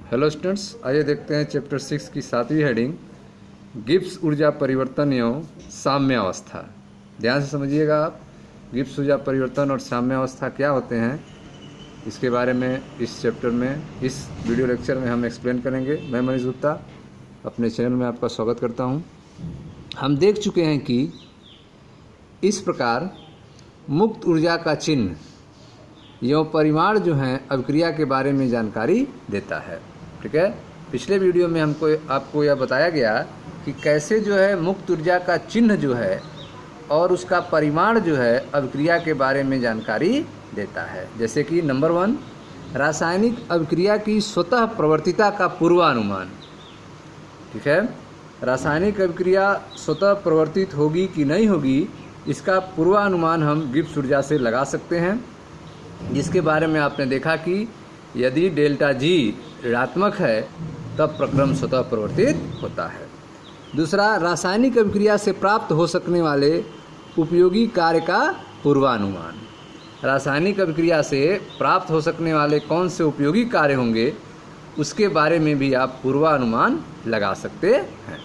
Hello students, आइए देखते हैं चैप्टर 6 की 7वीं हेडिंग गिब्स ऊर्जा परिवर्तन एवं साम्यावस्था। ध्यान से समझिएगा आप। गिब्स ऊर्जा परिवर्तन और साम्यावस्था क्या होते हैं, इसके बारे में इस चैप्टर में, इस वीडियो लेक्चर में हम एक्सप्लेन करेंगे। मैं मनीष गुप्ता अपने चैनल में आपका स्वागत करता हूं। हम देख चुके हैं कि इस प्रकार मुक्त ऊर्जा का चिन्ह एवं परिमाण जो है अभिक्रिया के बारे में जानकारी देता है। ठीक है, पिछले वीडियो में आपको यह बताया गया कि कैसे जो है मुक्त ऊर्जा का चिन्ह जो है और उसका परिमाण जो है अभिक्रिया के बारे में जानकारी देता है। जैसे कि नंबर 1, रासायनिक अभिक्रिया की स्वतः प्रवर्तिता का पूर्वानुमान। ठीक है, रासायनिक अभिक्रिया स्वतः प्रवर्तित होगी कि नहीं होगी, इसका पूर्वानुमान हम गिब्स ऊर्जा से लगा सकते हैं, जिसके बारे में आपने देखा कि यदि डेल्टा जी ऋणात्मक है तब प्रक्रम स्वतः प्रवर्तित होता है। दूसरा, रासायनिक अभिक्रिया से प्राप्त हो सकने वाले उपयोगी कार्य का पूर्वानुमान। रासायनिक अभिक्रिया से प्राप्त हो सकने वाले कौन से उपयोगी कार्य होंगे, उसके बारे में भी आप पूर्वानुमान लगा सकते हैं।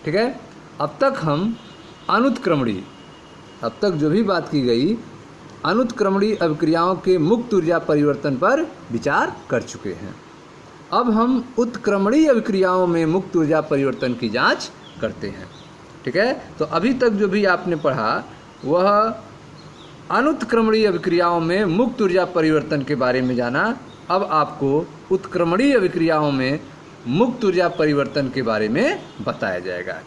ठीक है, अब तक हम अनुत्क्रमणीय, अब तक जो भी बात की गई अनुत्क्रमणीय अभिक्रियाओं के मुक्त ऊर्जा परिवर्तन पर विचार कर चुके हैं। अब हम उत्क्रमणीय अभिक्रियाओं में मुक्त ऊर्जा परिवर्तन की जांच करते हैं। ठीक है, तो अभी तक जो भी आपने पढ़ा वह अनुत्क्रमणीय अभिक्रियाओं में मुक्त ऊर्जा परिवर्तन के बारे में जाना। अब आपको उत्क्रमणीय अभिक्रियाओं में मुक्त ऊर्जा परिवर्तन के बारे में बताया जाएगा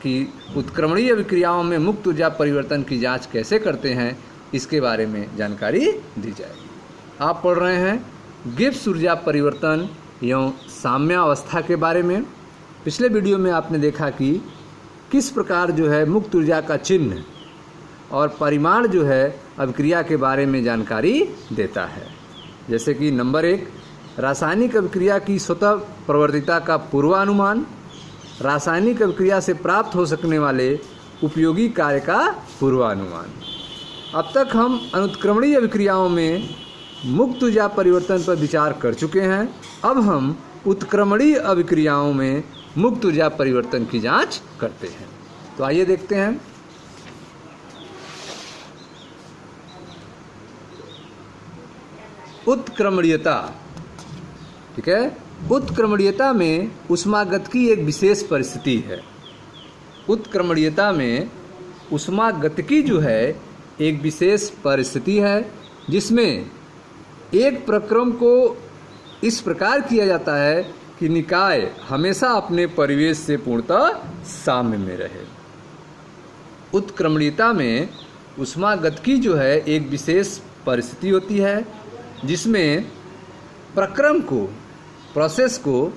कि उत्क्रमणीय अभिक्रियाओं में मुक्त ऊर्जा परिवर्तन की जांच कैसे करते हैं, इसके बारे में जानकारी दी जाएगी। आप पढ़ रहे हैं गिब्स ऊर्जा परिवर्तन एवं साम्यावस्था के बारे में। पिछले वीडियो में आपने देखा कि किस प्रकार जो है मुक्त ऊर्जा का चिन्ह और परिमाण जो है अभिक्रिया के बारे में जानकारी देता है। जैसे कि नंबर 1, रासायनिक अभिक्रिया की स्वतः प्रवर्तिता का पूर्वानुमान, रासायनिक अभिक्रिया से प्राप्त हो सकने वाले उपयोगी कार्य का पूर्वानुमान। अब तक हम अनुत्क्रमणीय अभिक्रियाओं में मुक्त ऊर्जा परिवर्तन पर विचार कर चुके हैं। अब हम उत्क्रमणीय अभिक्रियाओं में मुक्त ऊर्जा परिवर्तन की जांच करते हैं। तो आइए देखते हैं। उत्क्रमणीयता। ठीक है, उत्क्रमणीयता में ऊष्मागतिकी एक विशेष परिस्थिति है। उत्क्रमणीयता में ऊष्मागतिकी जो है एक विशेष परिस्थिति है, जिसमें एक प्रक्रम को इस प्रकार किया जाता है कि निकाय हमेशा अपने परिवेश से पूर्णतः साम्य में रहे। उत्क्रमणीयता में ऊष्मागतिकी जो है एक विशेष परिस्थिति होती है, जिसमें प्रक्रम को, प्रोसेस को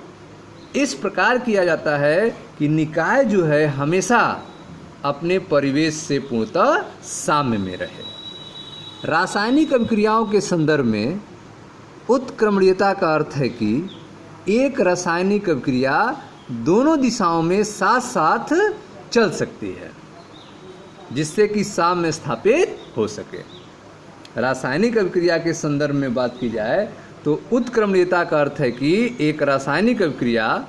इस प्रकार किया जाता है कि निकाय जो है हमेशा अपने परिवेश से पूर्णतः साम्य में रहे। रासायनिक अभिक्रियाओं के संदर्भ में उत्क्रमणीयता का अर्थ है कि एक रासायनिक अभिक्रिया दोनों दिशाओं में साथ साथ चल सकती है, जिससे कि साम्य स्थापित हो सके। रासायनिक अभिक्रिया के संदर्भ में बात की जाए तो उत्क्रमणीयता का अर्थ है कि एक रासायनिक अभिक्रिया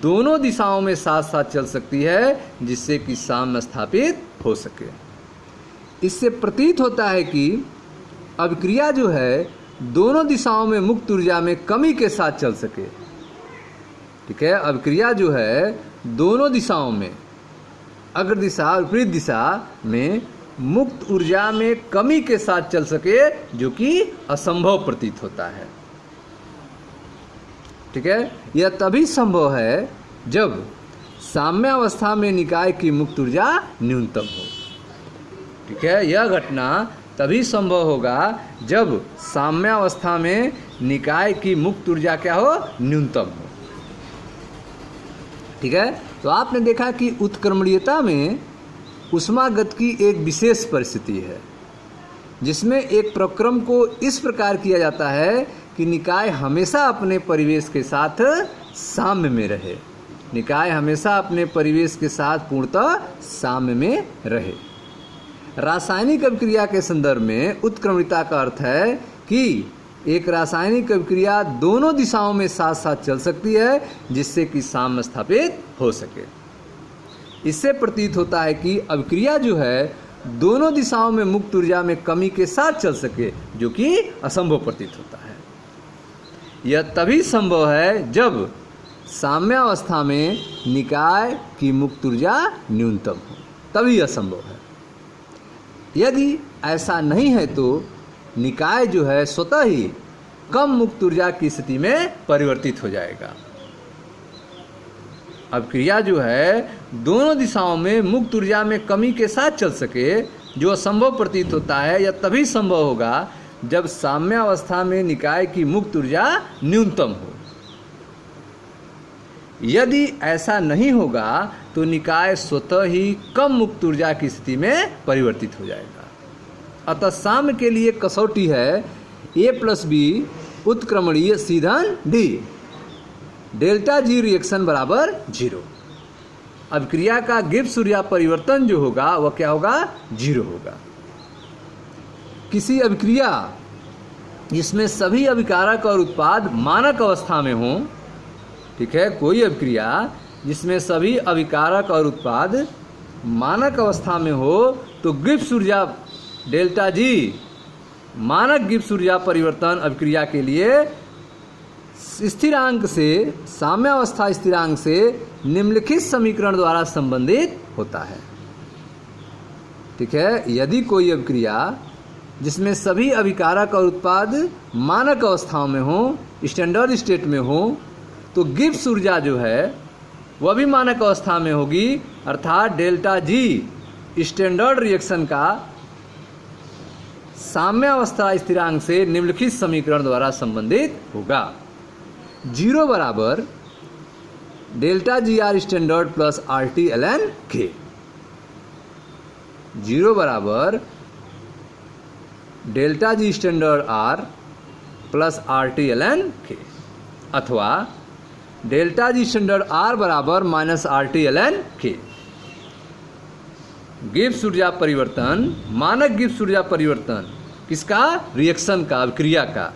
दोनों दिशाओं में साथ साथ चल सकती है, जिससे कि साम्य स्थापित हो सके। इससे प्रतीत होता है कि अभिक्रिया जो है दोनों दिशाओं में मुक्त ऊर्जा में कमी के साथ चल सके। ठीक है, अभिक्रिया जो है दोनों दिशाओं में, अग्र दिशा और विपरीत दिशा में मुक्त ऊर्जा में कमी के साथ चल सके, जो कि असंभव प्रतीत होता है। ठीक है, यह तभी संभव है जब साम्यावस्था में निकाय की मुक्त ऊर्जा न्यूनतम हो। ठीक है, यह घटना तभी संभव होगा जब साम्यावस्था में निकाय की मुक्त ऊर्जा क्या हो, न्यूनतम हो। ठीक है, तो आपने देखा कि उत्क्रमणीयता में ऊष्मागतिकी एक विशेष परिस्थिति है, जिसमें एक प्रक्रम को इस प्रकार किया जाता है कि निकाय हमेशा अपने परिवेश के साथ साम्य में रहे। निकाय हमेशा अपने परिवेश के साथ पूर्णतः साम्य में रहे। रासायनिक अभिक्रिया के संदर्भ में उत्क्रमणीयता का अर्थ है कि एक रासायनिक अभिक्रिया दोनों दिशाओं में साथ साथ चल सकती है जिससे कि साम्य स्थापित हो सके। इससे प्रतीत होता है कि अभिक्रिया जो है दोनों दिशाओं में मुक्त ऊर्जा में कमी के साथ चल सके, जो कि असंभव प्रतीत होता है। यह तभी संभव है जब साम्यावस्था में निकाय की मुक्त ऊर्जा न्यूनतम हो, तभी यह संभव है। यदि ऐसा नहीं है तो निकाय जो है स्वतः ही कम मुक्त ऊर्जा की स्थिति में परिवर्तित हो जाएगा। अभिक्रिया जो है दोनों दिशाओं में मुक्त ऊर्जा में कमी के साथ चल सके, जो असंभव प्रतीत होता है, यह तभी संभव होगा जब साम्यावस्था में निकाय की मुक्त ऊर्जा न्यूनतम हो। यदि ऐसा नहीं होगा तो निकाय स्वतः ही कम मुक्त ऊर्जा की स्थिति में परिवर्तित हो जाएगा। अतः साम्य के लिए कसौटी है A+B उत्क्रमणीय सीधन D, delta G reaction बराबर 0। अभिक्रिया का गिब्स ऊर्जा परिवर्तन जो होगा वह क्या होगा? 0 होगा। किसी अभिक्रिया जिसमें सभी अभिकारक और उत्पाद मानक अवस्था में हों, ठीक है, कोई अभिक्रिया जिसमें सभी अभिकारक और उत्पाद मानक अवस्था में हो तो गिब्स ऊर्जा डेल्टा G मानक गिब्स ऊर्जा परिवर्तन अभिक्रिया के लिए स्थिरांक से, साम्यावस्था स्थिरांक से निम्नलिखित समीकरण द्वारा संबंधित होता है। ठीक है, यदि कोई अभिक्रिया जिसमें सभी अभिकारक और उत्पाद मानक अवस्थाओं में हो, स्टैंडर्ड स्टेट में हो, तो गिब्स ऊर्जा जो है वह भी मानक अवस्था में होगी, अर्थात डेल्टा G स्टैंडर्ड रिएक्शन का साम्यावस्था स्थिरांक से निम्नलिखित समीकरण द्वारा संबंधित होगा। 0 बराबर delta GR standard plus RT ln K। 0 बराबर delta G standard R plus RT ln K, अथवा डेल्टा G स्टैंडर्ड R बराबर minus RT ln K। Gibbs ऊर्जा परिवर्तन, मानक गिब्स ऊर्जा परिवर्तन किसका? रिएक्शन का, अभिक्रिया का।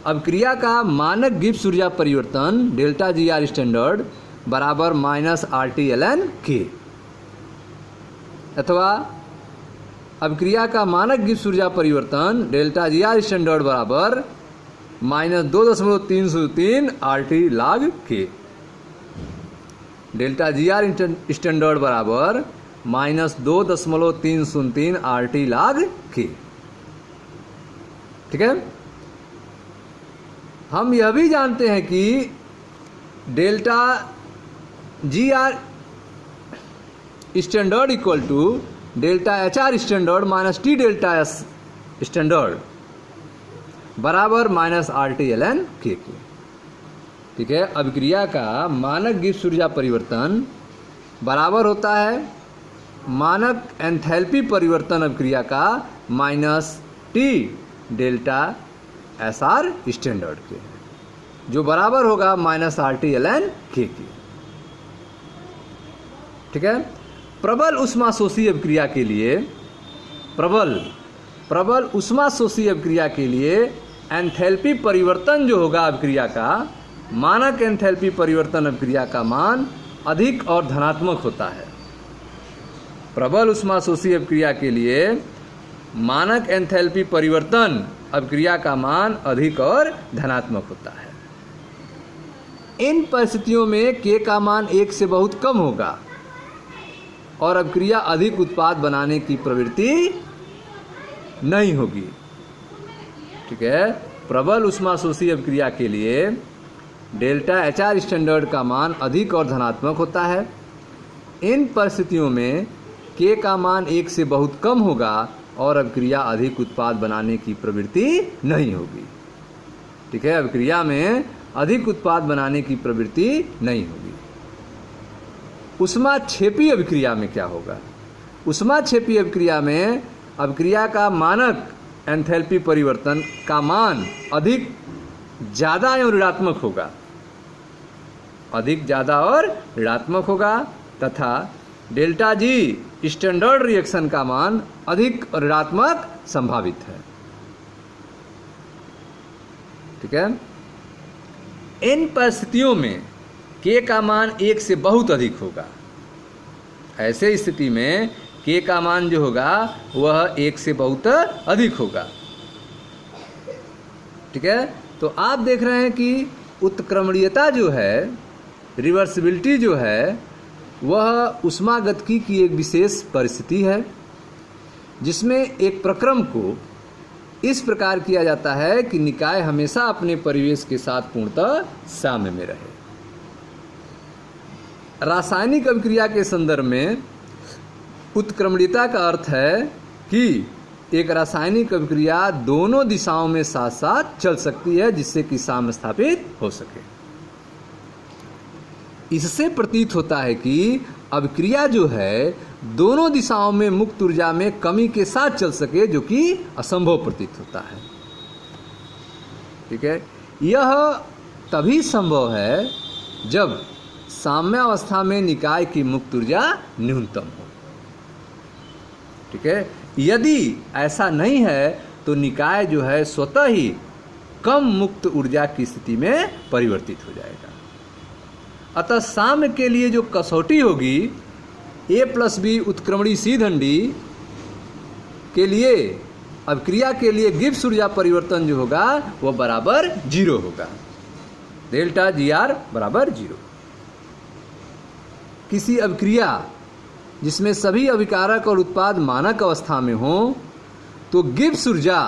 अभिक्रिया का मानक गिब्स ऊर्जा परिवर्तन डेल्टा GR स्टैंडर्ड बराबर माइनस RT ln K, अथवा अभिक्रिया का मानक गिब्स ऊर्जा परिवर्तन डेल्टा GR स्टैंडर्ड बराबर minus 2.303 RT log K। Delta GR standard बराबर माइनस 2.303 RT log K। ठीक है, हम यह भी जानते हैं कि delta GR standard equal to delta HR standard minus T delta S standard बराबर माइनस RT ln K के। ठीक है, अभिक्रिया का मानक गिब्स ऊर्जा परिवर्तन बराबर होता है मानक एंथैल्पी परिवर्तन अभिक्रिया का minus T delta SR standard के, जो बराबर होगा माइनस RT ln K के। ठीक है, प्रबल ऊष्माशोषी अभिक्रिया के लिए, प्रबल ऊष्माशोषी अभिक्रिया के लिए एंथैल्पी परिवर्तन जो होगा अभिक्रिया का, मानक एंथैल्पी परिवर्तन अभिक्रिया का मान अधिक और धनात्मक होता है। प्रबल ऊष्माशोषी अभिक्रिया के लिए मानक एंथैल्पी परिवर्तन अभिक्रिया का मान अधिक और धनात्मक होता है। इन परिस्थितियों में K का मान 1 से बहुत कम होगा और अभिक्रिया अधिक उत्पाद बनाने की प्रवृत्ति नहीं होगी। ठीक है, प्रबल ऊष्माशोषी अभिक्रिया के लिए डेल्टा HR स्टैंडर्ड का मान अधिक और धनात्मक होता है। इन परिस्थितियों में K का मान 1 से बहुत कम होगा और अभिक्रिया अधिक उत्पाद बनाने की प्रवृत्ति नहीं होगी। ठीक है, अभिक्रिया में अधिक उत्पाद बनाने की प्रवृत्ति नहीं होगी। ऊष्माक्षेपी अभिक्रिया में क्या होगा? ऊष्माक्षेपी अभिक्रिया में अभिक्रिया का मानक एंथैल्पी परिवर्तन का मान अधिक ज़्यादा एवं ऋणात्मक होगा, अधिक ज़्यादा और ऋणात्मक होगा, तथा डेल्टा G स्टैंडर्ड रिएक्शन का मान अधिक ऋणात्मक संभावित है। ठीक है। इन परिस्थितियों में k का मान 1 से बहुत अधिक होगा। ऐसे स्थिति में k का मान जो होगा वह 1 से बहुत अधिक होगा। ठीक है। तो आप देख रहे हैं कि उत्क्रमणीयता जो है, रिवर्सिबिलिटी जो है, वह ऊष्मागतिकी की एक विशेष परिस्थिति है जिसमें एक प्रक्रम को इस प्रकार किया जाता है कि निकाय हमेशा अपने परिवेश के साथ पूर्णतः साम्य में रहे। रासायनिक अभिक्रिया के संदर्भ में उत्क्रमणीयता का अर्थ है कि एक रासायनिक अभिक्रिया दोनों दिशाओं में साथ साथ चल सकती है जिससे कि साम्य स्थापित हो सके। इससे प्रतीत होता है कि अभिक्रिया जो है दोनों दिशाओं में मुक्त ऊर्जा में कमी के साथ चल सके, जो कि असंभव प्रतीत होता है। ठीक है। यह तभी संभव है जब साम्यावस्था में निकाय की मुक्त ऊर्जा न्यूनतम हो। ठीक है। यदि ऐसा नहीं है तो निकाय जो है स्वतः ही कम मुक्त ऊर्जा की स्थिति में परिवर्तित हो जाएगा। अतः साम्य के लिए जो कसौटी होगी A+B उत्क्रमणी सीधंडी के लिए, अभिक्रिया के लिए गिब्स ऊर्जा परिवर्तन जो होगा वह बराबर 0 होगा, डेल्टा GR बराबर 0। किसी अभिक्रिया जिसमें सभी अभिकारक और उत्पाद मानक अवस्था में हो तो गिब्स ऊर्जा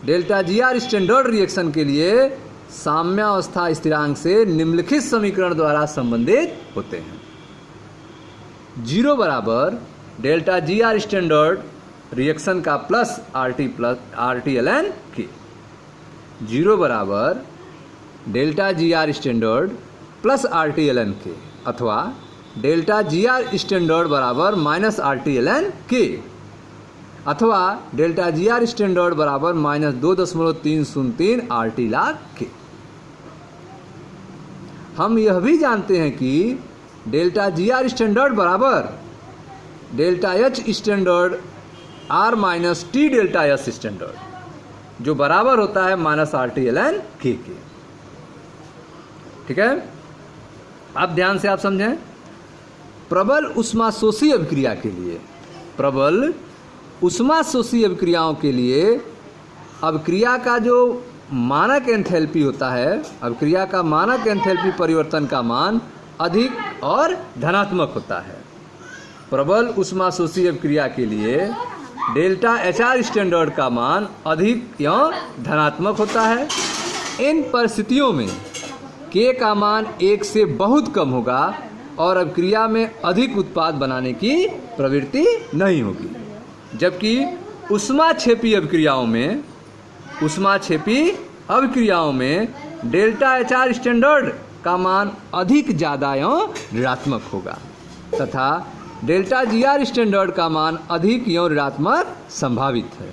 डेल्टा GR स्टैंडर्ड रिएक्शन के लिए साम्यावस्था स्थिरांक से निम्नलिखित समीकरण द्वारा संबंधित होते हैं। 0 बराबर डेल्टा GR स्टैंडर्ड रिएक्शन का प्लस RT ln K। 0 बराबर delta GR standard plus RT ln K अथवा डेल्टा GR स्टैंडर्ड बराबर माइनस RT ln K अथवा डेल्टा GR स्टैंडर्ड बराबर -2.303 RT ln K। हम यह भी जानते हैं कि डेल्टा GR स्टैंडर्ड बराबर delta H standard R minus T delta S standard, जो बराबर होता है -RT ln K के। ठीक है। अब ध्यान से आप समझें। प्रबल ऊष्माशोषी अभिक्रिया के लिए, प्रबल ऊष्माशोषी अभिक्रियाओं के लिए अभिक्रिया का जो मानक एंथैल्पी होता है, अभिक्रिया का मानक एंथैल्पी परिवर्तन का मान अधिक और धनात्मक होता है। प्रबल ऊष्माशोषी अभिक्रिया के लिए डेल्टा HR स्टैंडर्ड का मान अधिक या धनात्मक होता है। इन परिस्थितियों में K का मान 1 से बहुत कम होगा और अभिक्रिया में अधिक उत्पाद बनाने की प्रवृत्ति नहीं होगी, जबकि ऊष्माक्षेपी अभिक्रियाओं में डेल्टा HR स्टैंडर्ड का मान अधिक ज़्यादा या ऋणात्मक होगा तथा डेल्टा GR स्टैंडर्ड का मान अधिक या ऋणात्मक संभावित है।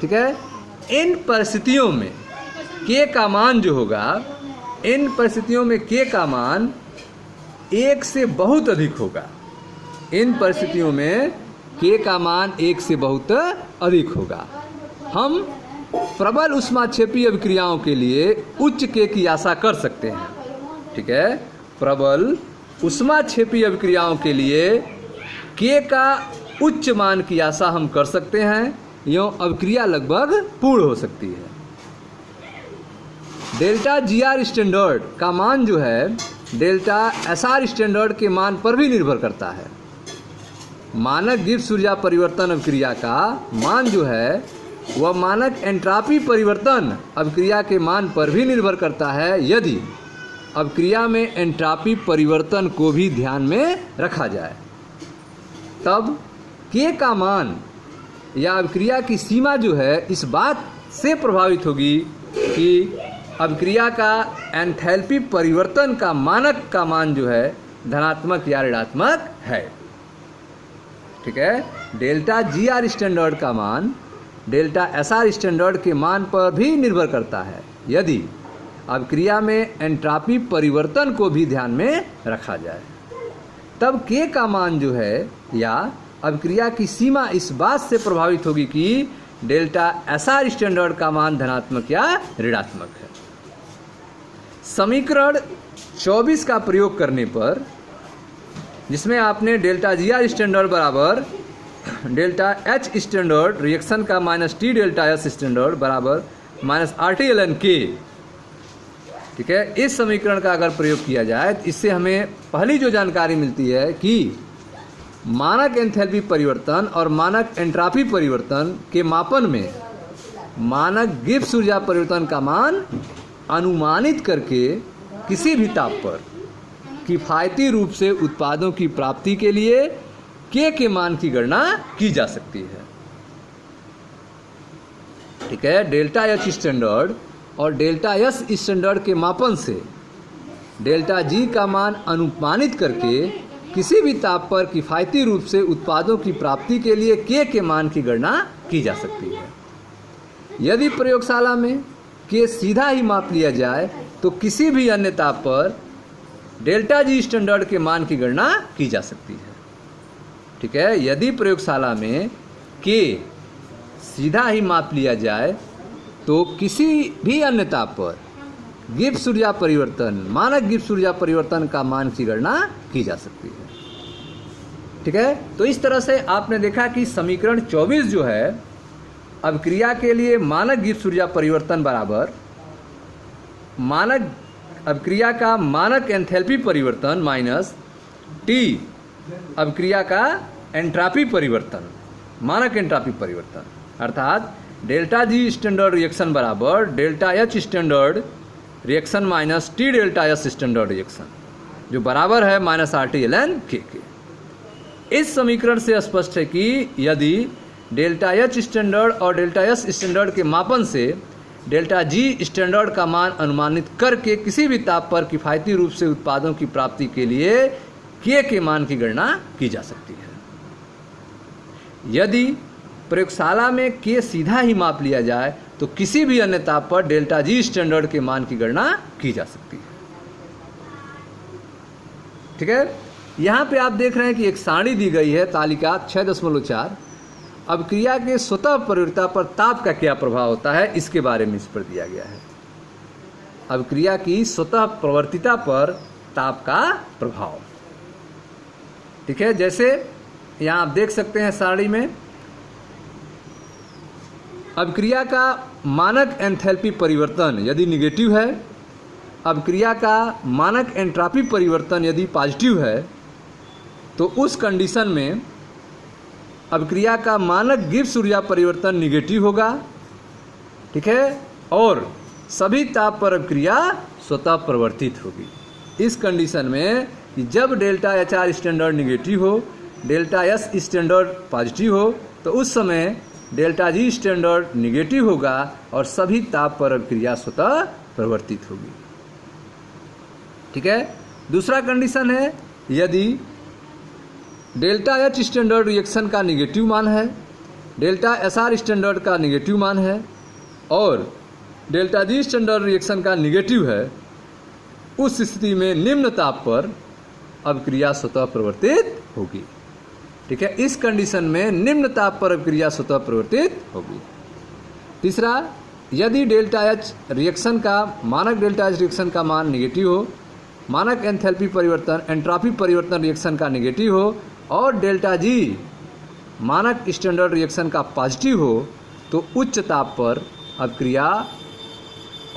ठीक है। इन परिस्थितियों में K का मान जो होगा, इन परिस्थितियों में K का मान 1 से बहुत अधिक होगा। इन परिस्थितियों में K का मान 1 से बहुत अधिक होगा। हम प्रबल ऊष्माक्षेपी अभिक्रियाओं के लिए उच्च K की आशा कर सकते हैं। ठीक है। प्रबल ऊष्माक्षेपी अभिक्रियाओं के लिए K का उच्च मान की आशा हम कर सकते हैं, यों अभिक्रिया लगभग पूर्ण हो सकती है। डेल्टा GR स्टैंडर्ड का मान जो है डेल्टा SR स्टैंडर्ड के मान पर भी निर्भर करता है। मानक गिब्स ऊर्जा परिवर्तन अभिक्रिया का मान जो है वह मानक एंट्रॉपी परिवर्तन अभिक्रिया के मान पर भी निर्भर करता है, यदि अभिक्रिया में एंट्रॉपी परिवर्तन को भी ध्यान में रखा जाए। तब K का मान या अभिक्रिया की सीमा जो है इस बात से प्रभावित होगी कि अभिक्रिया का एंथैल्पी परिवर्तन का मानक का मान जो है धनात्मक या ऋणात्मक है। ठीक है। डेल्टा GR स्टैंडर्ड का मान डेल्टा SR स्टैंडर्ड के मान पर भी निर्भर करता है, यदि अभिक्रिया में एंट्रॉपी परिवर्तन को भी ध्यान में रखा जाए। तब K का मान जो है या अभिक्रिया की सीमा इस बात से प्रभावित होगी कि डेल्टा एसआर स्टैंडर्ड का मान धनात्मक या ऋणात्मक है। समीकरण 24 का प्रयोग करने पर, जिसमें आपने डेल्टा जी आर स्टैंडर्ड बराबर डेल्टा एच स्टैंडर्ड रिएक्शन का minus T delta S standard बराबर minus R T L N K, ठीक है, इस समीकरण का अगर प्रयोग किया जाए तो इससे हमें पहली जो जानकारी मिलती है कि मानक एंथैल्पी परिवर्तन और मानक एंट्रॉपी परिवर्तन के मापन में मानक गिब्स ऊर्जा परिवर्तन का मान अनुमानित करके किसी भी ताप पर किफ़ायती रूप से उत्पादों की प्राप्ति के लिए के मान की गणना की जा सकती है। ठीक है, डेल्टा एच स्टैंडर्ड और डेल्टा एस स्टैंडर्ड के मापन से डेल्टा जी का मान अनुमानित करके किसी भी ताप पर किफ़ायती रूप से उत्पादों की प्राप्ति के लिए के मान की गणना की जा सकती है। यदि प्रयोगशाला में के सीधा ही माप लिया जाए तो किसी भी अन्य ताप पर डेल्टा जी स्टैंडर्ड के मान की गणना की जा सकती है। ठीक है, यदि प्रयोगशाला में के सीधा ही माप लिया जाए तो किसी भी अन्य ताप पर गिब्स ऊर्जा परिवर्तन, मानक गिब्स ऊर्जा परिवर्तन का मान की गणना की जा सकती है। ठीक है, तो इस तरह से आपने देखा कि समीकरण 24 जो है अभिक्रिया के लिए मानक गिब्स ऊर्जा परिवर्तन बराबर मानक अभिक्रिया का मानक एंथैल्पी परिवर्तन माइनस टी अभिक्रिया का एंट्रॉपी परिवर्तन, मानक एंट्रॉपी परिवर्तन, अर्थात डेल्टा जी स्टैंडर्ड रिएक्शन बराबर delta H standard reaction minus T delta S standard reaction, जो बराबर है minus R T L N K. इस समीकरण से स्पष्ट है कि यदि डेल्टा एच स्टैंडर्ड और डेल्टा एस स्टैंडर्ड के मापन से डेल्टा जी स्टैंडर्ड का मान अनुमानित करके किसी भी ताप पर किफ़ायती रूप से उत्पादों की प्राप्ति के लिए के मान की गणना की जा सकती है। यदि प्रयोगशाला में के सीधा ही माप लिया जाए तो किसी भी अन्य ताप पर डेल्टा जी स्टैंडर्ड के मान की गणना की जा सकती है। ठीक है, यहाँ पे आप देख रहे हैं कि एक सारणी दी गई है, तालिका 6.4। अभिक्रिया के स्वतः प्रवृत्ता पर ताप का क्या प्रभाव होता है इसके बारे में इस पर दिया गया है। अभिक्रिया की स्वतः प्रवर्तिता पर ताप का प्रभाव। ठीक है, जैसे यहाँ आप देख सकते हैं सारणी में अभिक्रिया का मानक एंथैल्पी परिवर्तन यदि निगेटिव है, अभिक्रिया का मानक एंट्रॉपी परिवर्तन यदि पॉजिटिव है, तो उस कंडीशन में अभिक्रिया का मानक गिब्स ऊर्जा परिवर्तन निगेटिव होगा। ठीक है, और सभी ताप पर अभिक्रिया स्वतः प्रवर्तित होगी। इस कंडीशन में कि जब delta H R standard negative हो, डेल्टा एस स्टैंडर्ड पॉजिटिव हो, तो उस समय डेल्टा जी स्टैंडर्ड निगेटिव होगा और सभी ताप पर अभिक्रिया स्वतः प्रवर्तित होगी। ठीक है, दूसरा कंडीशन है यदि डेल्टा एच स्टैंडर्ड रिएक्शन का निगेटिव मान है, डेल्टा एस आर स्टैंडर्ड का निगेटिव मान है और डेल्टा जी स्टैंडर्ड रिएक्शन का निगेटिव है, उस स्थिति में निम्न ताप पर अभिक्रिया स्वतः प्रवर्तित होगी। ठीक है, इस कंडीशन में निम्न ताप पर अभिक्रिया स्वतः प्रवर्तित होगी। तीसरा, यदि डेल्टा एच रिएक्शन का मानक डेल्टा एच रिएक्शन का मान निगेटिव हो, मानक एंथैल्पी परिवर्तन एंट्रॉपी परिवर्तन रिएक्शन का निगेटिव हो और डेल्टा जी मानक स्टैंडर्ड रिएक्शन का पॉजिटिव हो, तो उच्च ताप पर अभिक्रिया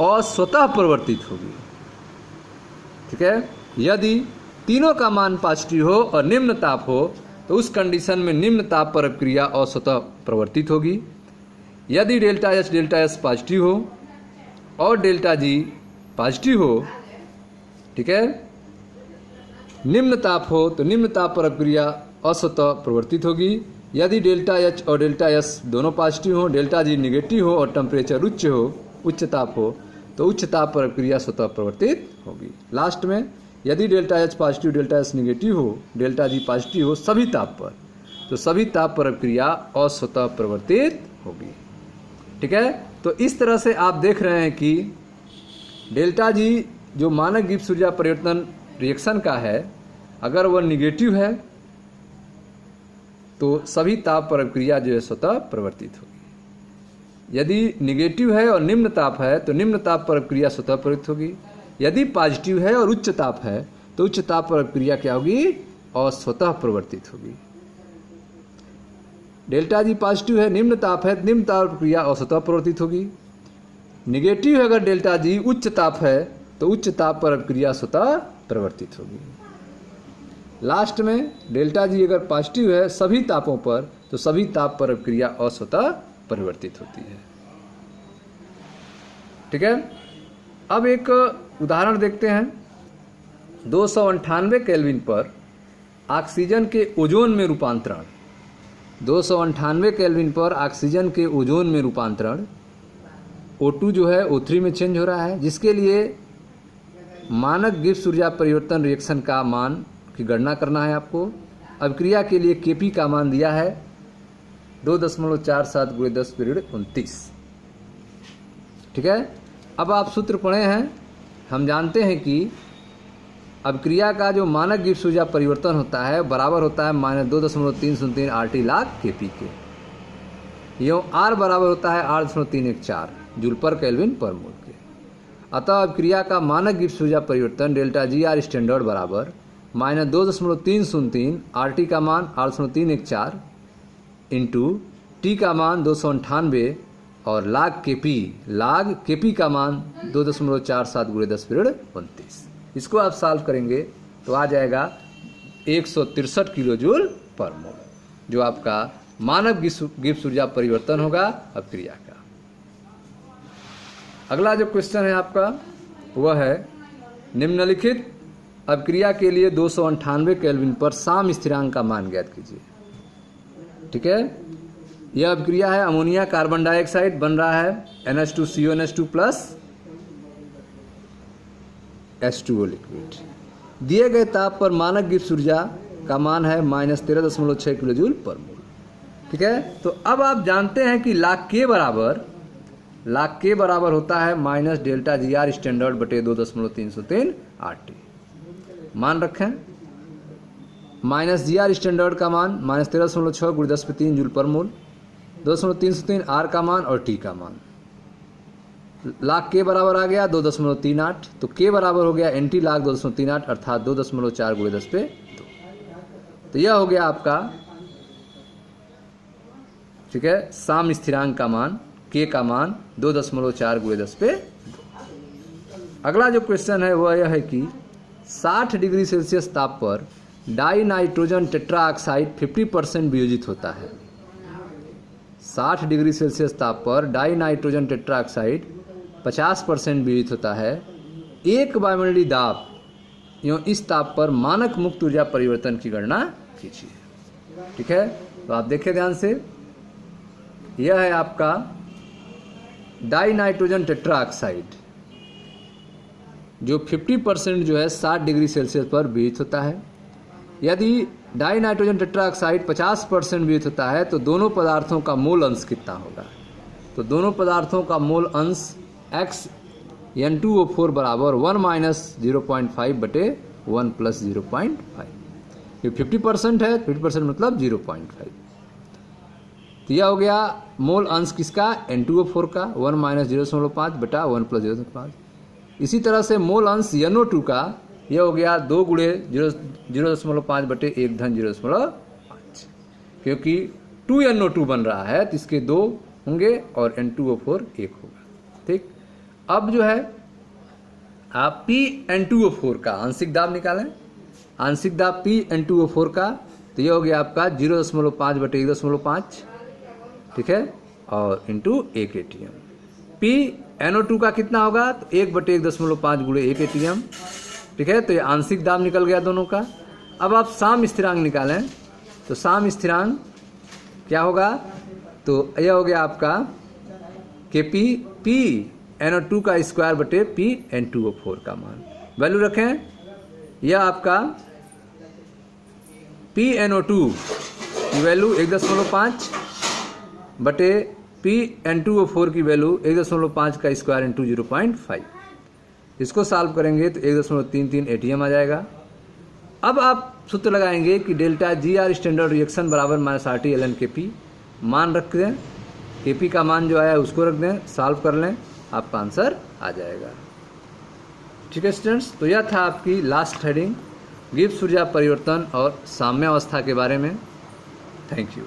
अस्वतः प्रवर्तित होगी। ठीक है, यदि तीनों का मान पॉजिटिव हो और निम्न ताप हो तो उस कंडीशन में निम्न ताप पर अभिक्रिया अस्वतः प्रवर्तित होगी। यदि डेल्टा एस पॉजिटिव हो और डेल्टा जी पॉजिटिव हो, ठीक है, निम्न ताप हो तो निम्न ताप पर अभिक्रिया अस्वतः प्रवर्तित होगी। यदि डेल्टा एच और डेल्टा एस दोनों पॉजिटिव हो, डेल्टा जी निगेटिव हो और टेम्परेचर उच्च हो, उच्च ताप हो, तो उच्च ताप पर अभिक्रिया स्वतः प्रवर्तित होगी। लास्ट में यदि delta H positive delta S negative हो, डेल्टा जी पॉजिटिव हो सभी ताप पर, तो सभी ताप पर अभिक्रिया अस्वतः प्रवर्तित होगी। ठीक है, तो इस तरह से आप देख रहे हैं कि डेल्टा जी जो मानक गिब्स ऊर्जा परिवर्तन रिएक्शन का है, अगर वह निगेटिव है तो सभी ताप पर अभिक्रिया जो है स्वतः प्रवर्तित होगी। यदि निगेटिव है और निम्न ताप है तो निम्न ताप पर अभिक्रिया स्वतः प्रवृत्त होगी। यदि पॉजिटिव है और उच्च ताप है तो उच्च ताप पर अभिक्रिया क्या होगी? अस्वतः प्रवर्तित होगी। डेल्टा जी पॉजिटिव है, निम्न ताप है, निम्न ताप पर क्रिया अस्वतः प्रवर्तित होगी। निगेटिव है अगर डेल्टा जी उच्च ताप है तो उच्च ताप पर अभिक्रिया स्वतः प्रवर्तित होगी। लास्ट में डेल्टा जी अगर पॉजिटिव है सभी तापों पर तो सभी ताप पर अभिक्रिया अस्वतः परिवर्तित होती है। ठीक है, अब एक उदाहरण देखते हैं। 298 केल्विन पर ऑक्सीजन के ओजोन में रूपांतरण। 298 केल्विन पर ऑक्सीजन के ओजोन में रूपांतरण O2 जो है O3 में चेंज हो रहा है, जिसके लिए मानक गिब्स ऊर्जा परिवर्तन रिएक्शन का मान की गणना करना है आपको। अभिक्रिया के लिए Kp का मान दिया है 2.47 × 10⁻29। ठीक है, अब आप सूत्र पढ़े हैं, हम जानते हैं कि अभिक्रिया का जो मानक गिब्स ऊर्जा परिवर्तन होता है बराबर होता है -2.303 RT log Kp के। यो R बराबर होता है 8.314 जूल पर केल्विन पर मोल के। अतः अभिक्रिया का मानक गिब्स ऊर्जा परिवर्तन डेल्टा GR स्टैंडर्ड बराबर -2.303 RT का मान 8.314 इंटू T का मान 298 और लाग Kp का मान 2.47 × 10⁻29। इसको आप सॉल्व करेंगे तो आ जाएगा 163 किलो जूल पर मोल, जो आपका मानक गिब्स ऊर्जा परिवर्तन होगा अभिक्रिया का। अगला जो क्वेश्चन है आपका वह है निम्नलिखित अभिक्रिया के लिए 298 केल्विन पर साम स्थिरांक का मान ज्ञात कीजिए। ठीक है, यह अभिक्रिया है, अमोनिया कार्बन डाइऑक्साइड बन रहा है NH2CONH2 प्लस H2O लिक्विड। दिए गए ताप पर मानक गिब्स ऊर्जा का मान है -13.6 किलो जूल पर मोल। ठीक है, तो अब आप जानते हैं कि लाग K बराबर होता है -डेल्टा GR स्टैंडर्ड बटे 2.303 RT। मान रखें -GR स्टैंडर्ड का मान -13.6 × 10⁻3 जूल पर मोल, 2.303 R का मान और T का मान। लाग K बराबर आ गया 2.38, तो K बराबर हो गया NT लाग 2.38 अर्थात 2.4 × 10⁻2। तो यह हो गया आपका, ठीक है, साम स्थिरांक का मान K का मान 2.4 × 10⁻2। अगला जो क्वेश्चन है वह यह है कि 60 डिग्री सेल्सियस ताप पर डाई नाइट्रोजन टेट्राऑक्साइड 50% वियोजित होता है। 60 डिग्री सेल्सियस ताप पर डाई नाइट्रोजन टेट्राऑक्साइड 50% वियोजित होता है। एक वायुमंडलीय दाब एवं इस ताप पर मानक मुक्त ऊर्जा परिवर्तन की गणना कीजिए। ठीक है, तो आप देखिए ध्यान से, यह है आपका डाई नाइट्रोजन टेट्राऑक्साइड जो 50% जो है 60 डिग्री सेल्सियस पर वियोजित होता है। यदि डाई नाइट्रोजन टेट्राऑक्साइड 50% वियोजित होता है तो दोनों पदार्थों का मोल अंश कितना होगा? तो दोनों पदार्थों का मोल अंश N2O4 बराबर 1 - 0.5 बटे 1 + 0.5। ये 50% है, 50% मतलब 0.5। तो यह हो गया मोल अंश किसका? N2O4 का 1 - 0.5 बटा 1 + 0.5। इसी तरह से मोल अंश NO2 का यह हो गया 2 × 0.5 बटे 1 धन 0.5, क्योंकि 2NO2 बन रहा है तो इसके 2 होंगे और N2O4 1 होगा। ठीक, अब जो है आप PN2O4 का आंशिक दाब निकालें। आंशिक दाब PN2O4 का तो यह हो गया आपका 0.5 बटे 1.5, ठीक है, और इंटू 1 ATM। PNO2 का कितना होगा? तो 1 बटे 1.5 × 1 ATM। ठीक है, तो ये आंशिक दाब निकल गया दोनों का। अब आप साम स्थिरांक निकालें, तो साम स्थिरांक क्या होगा? तो यह हो गया आपका PNO2 का स्क्वायर बटे PN2O4 का मान। वैल्यू रखें, यह आपका PNO2 की वैल्यू 1.5 बटे PN2O4 की वैल्यू 1.5 का स्क्वायर इंटू 0.5। इसको सॉल्व करेंगे तो 1.33 ATM आ जाएगा। अब आप सूत्र लगाएंगे कि डेल्टा GR स्टैंडर्ड रिएक्शन बराबर -RT ln Kp। मान रख दें Kp का मान जो आया उसको रख दें, सॉल्व कर लें, आपका आंसर आ जाएगा। ठीक है स्टूडेंट्स, तो यह था आपकी लास्ट हेडिंग गिब्स ऊर्जा परिवर्तन और साम्यावस्था के बारे में। Thank you.